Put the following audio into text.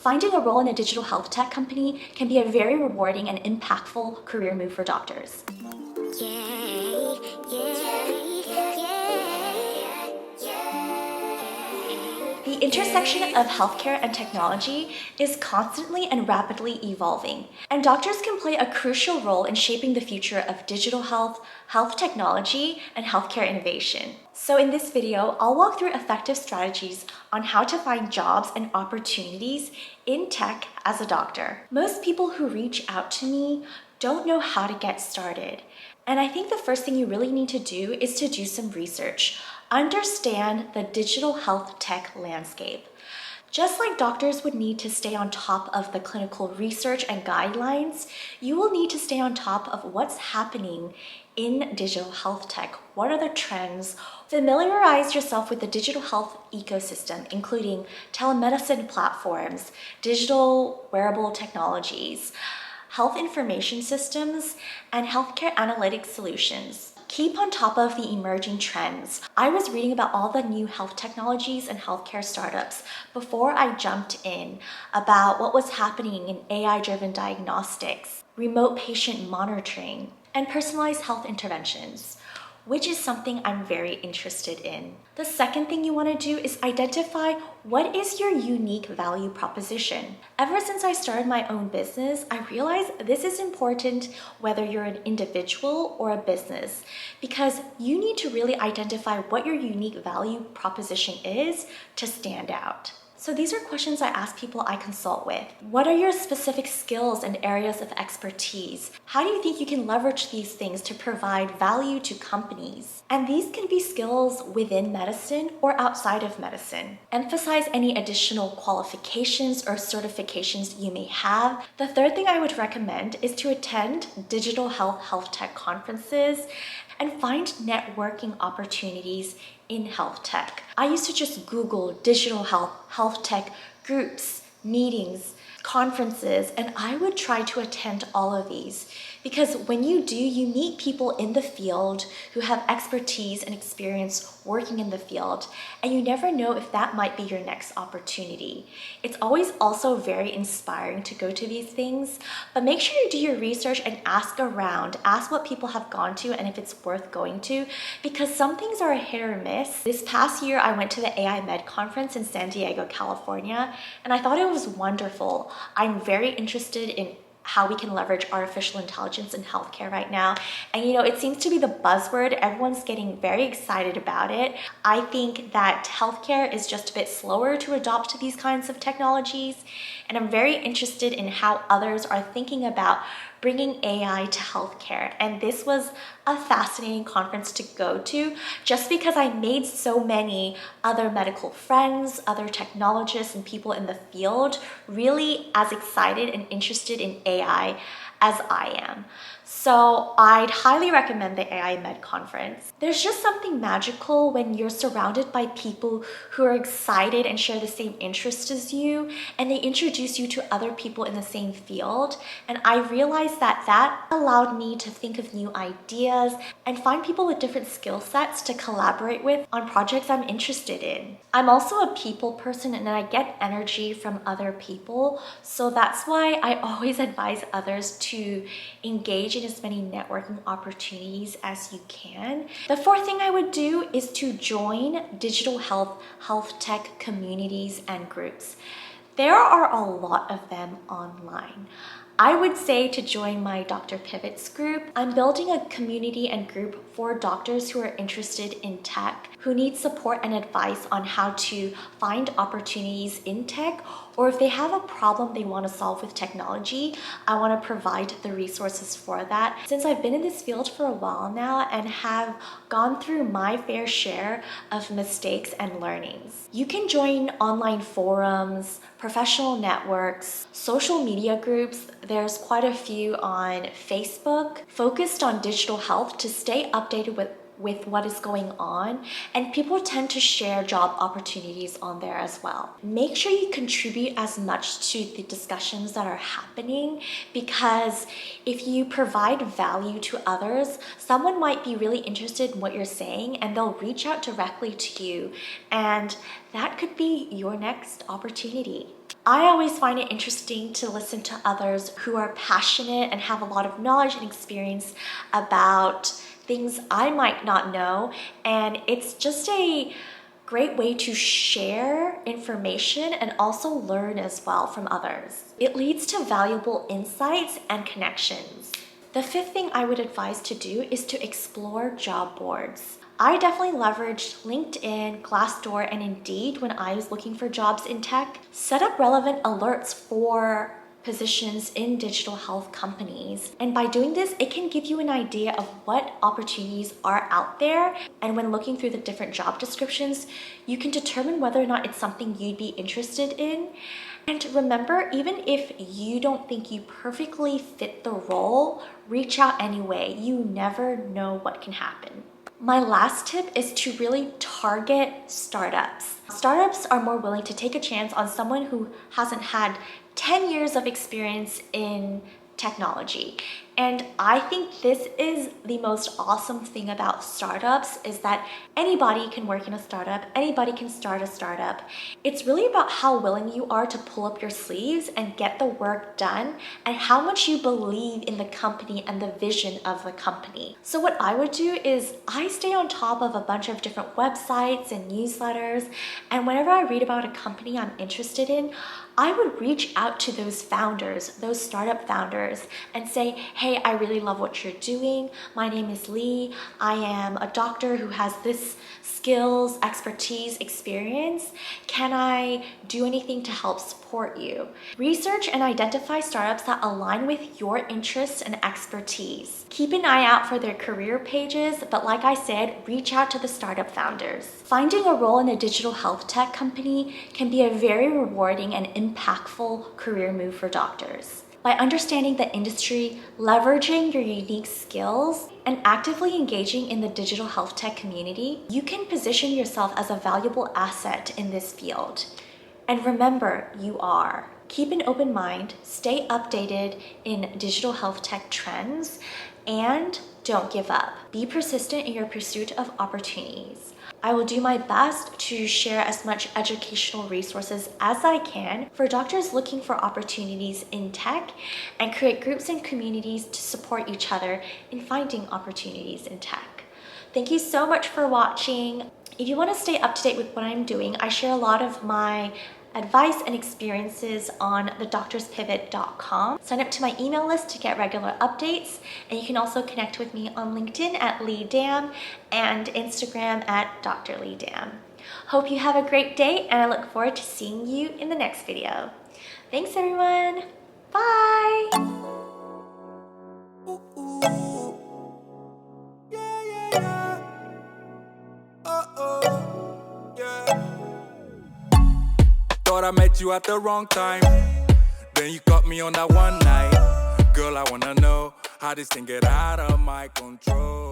Finding a role in a digital health tech company can be a very rewarding and impactful career move for doctors. The intersection of healthcare and technology is constantly and rapidly evolving, and doctors can play a crucial role in shaping the future of digital health, health technology, and healthcare innovation. So in this video, I'll walk through effective strategies on how to find jobs and opportunities in tech as a doctor. Most people who reach out to me don't know how to get started. And I think the first thing you really need to do is to do some research. Understand the digital health tech landscape. Just like doctors would need to stay on top of the clinical research and guidelines, you will need to stay on top of what's happening in digital health tech. What are the trends? Familiarize yourself with the digital health ecosystem, including telemedicine platforms, digital wearable technologies, health information systems, and healthcare analytics solutions. Keep on top of the emerging trends. I was reading about all the new health technologies and healthcare startups before I jumped in about what was happening in AI-driven diagnostics, remote patient monitoring, and personalized health interventions, which is something I'm very interested in. The second thing you want to do is identify what is your unique value proposition. Ever since I started my own business, I realized this is important whether you're an individual or a business, because you need to really identify what your unique value proposition is to stand out. So these are questions I ask people I consult with. What are your specific skills and areas of expertise? How do you think you can leverage these things to provide value to companies? And these can be skills within medicine or outside of medicine. Emphasize any additional qualifications or certifications you may have. The third thing I would recommend is to attend digital health tech conferences and find networking opportunities in health tech. I used to just Google digital health tech groups, meetings, conferences, and I would try to attend all of these, because when you do, you meet people in the field who have expertise and experience working in the field, and you never know if that might be your next opportunity. It's always also very inspiring to go to these things, but make sure you do your research and ask around, ask what people have gone to and if it's worth going to, because some things are a hit or miss. This past year, I went to the AI Med conference in San Diego, California, and I thought it was wonderful. I'm very interested in how we can leverage artificial intelligence in healthcare right now. And it seems to be the buzzword. Everyone's getting very excited about it. I think that healthcare is just a bit slower to adopt these kinds of technologies. And I'm very interested in how others are thinking about bringing AI to healthcare. And this was a fascinating conference to go to, just because I made so many other medical friends, other technologists, and people in the field really as excited and interested in AI as I am. So I'd highly recommend the AI Med conference. There's just something magical when you're surrounded by people who are excited and share the same interests as you, and they introduce you to other people in the same field. And I realized that allowed me to think of new ideas and find people with different skill sets to collaborate with on projects I'm interested in. I'm also a people person, and I get energy from other people. So that's why I always advise others to engage in as many networking opportunities as you can. The fourth thing I would do is to join digital health tech communities and groups. There are a lot of them online. I would say to join my Dr. Pivots group. I'm building a community and group for doctors who are interested in tech, who need support and advice on how to find opportunities in tech, or if they have a problem they want to solve with technology, I want to provide the resources for that. Since I've been in this field for a while now and have gone through my fair share of mistakes and learnings. You can join online forums, professional networks, social media groups. There's quite a few on Facebook focused on digital health to stay updated with what is going on, and people tend to share job opportunities on there as well. Make sure you contribute as much to the discussions that are happening, because if you provide value to others, someone might be really interested in what you're saying and they'll reach out directly to you, and that could be your next opportunity. I always find it interesting to listen to others who are passionate and have a lot of knowledge and experience about things I might not know, and it's just a great way to share information and also learn as well from others. It leads to valuable insights and connections. The fifth thing I would advise to do is to explore job boards. I definitely leveraged LinkedIn, Glassdoor, and Indeed when I was looking for jobs in tech. Set up relevant alerts for positions in digital health companies. And by doing this, it can give you an idea of what opportunities are out there. And when looking through the different job descriptions, you can determine whether or not it's something you'd be interested in. And remember, even if you don't think you perfectly fit the role, reach out anyway. You never know what can happen. My last tip is to really target startups. Startups are more willing to take a chance on someone who hasn't had 10 years of experience in technology. And I think this is the most awesome thing about startups, is that anybody can work in a startup, anybody can start a startup. It's really about how willing you are to pull up your sleeves and get the work done, and how much you believe in the company and the vision of the company. So what I would do is I stay on top of a bunch of different websites and newsletters, and whenever I read about a company I'm interested in, I would reach out to those founders, those startup founders, and say, hey, I really love what you're doing. My name is Lee. I am a doctor who has this skills, expertise, experience. Can I do anything to help support you? Research and identify startups that align with your interests and expertise. Keep an eye out for their career pages, but like I said, reach out to the startup founders. Finding a role in a digital health tech company can be a very rewarding and impactful career move for doctors. By understanding the industry, leveraging your unique skills, and actively engaging in the digital health tech community, you can position yourself as a valuable asset in this field. And remember, you are. Keep an open mind, stay updated in digital health tech trends, and don't give up. Be persistent in your pursuit of opportunities. I will do my best to share as much educational resources as I can for doctors looking for opportunities in tech, and create groups and communities to support each other in finding opportunities in tech. Thank you so much for watching. If you want to stay up to date with what I'm doing, I share a lot of my advice and experiences on thedoctorspivot.com. Sign up to my email list to get regular updates, and you can also connect with me on LinkedIn at Lee Dam and Instagram at Dr. Lee Dam. Hope you have a great day, and I look forward to seeing you in the next video. Thanks everyone. Bye. Thought I met you at the wrong time. Then you caught me on that one night. Girl, I wanna know how this thing get out of my control.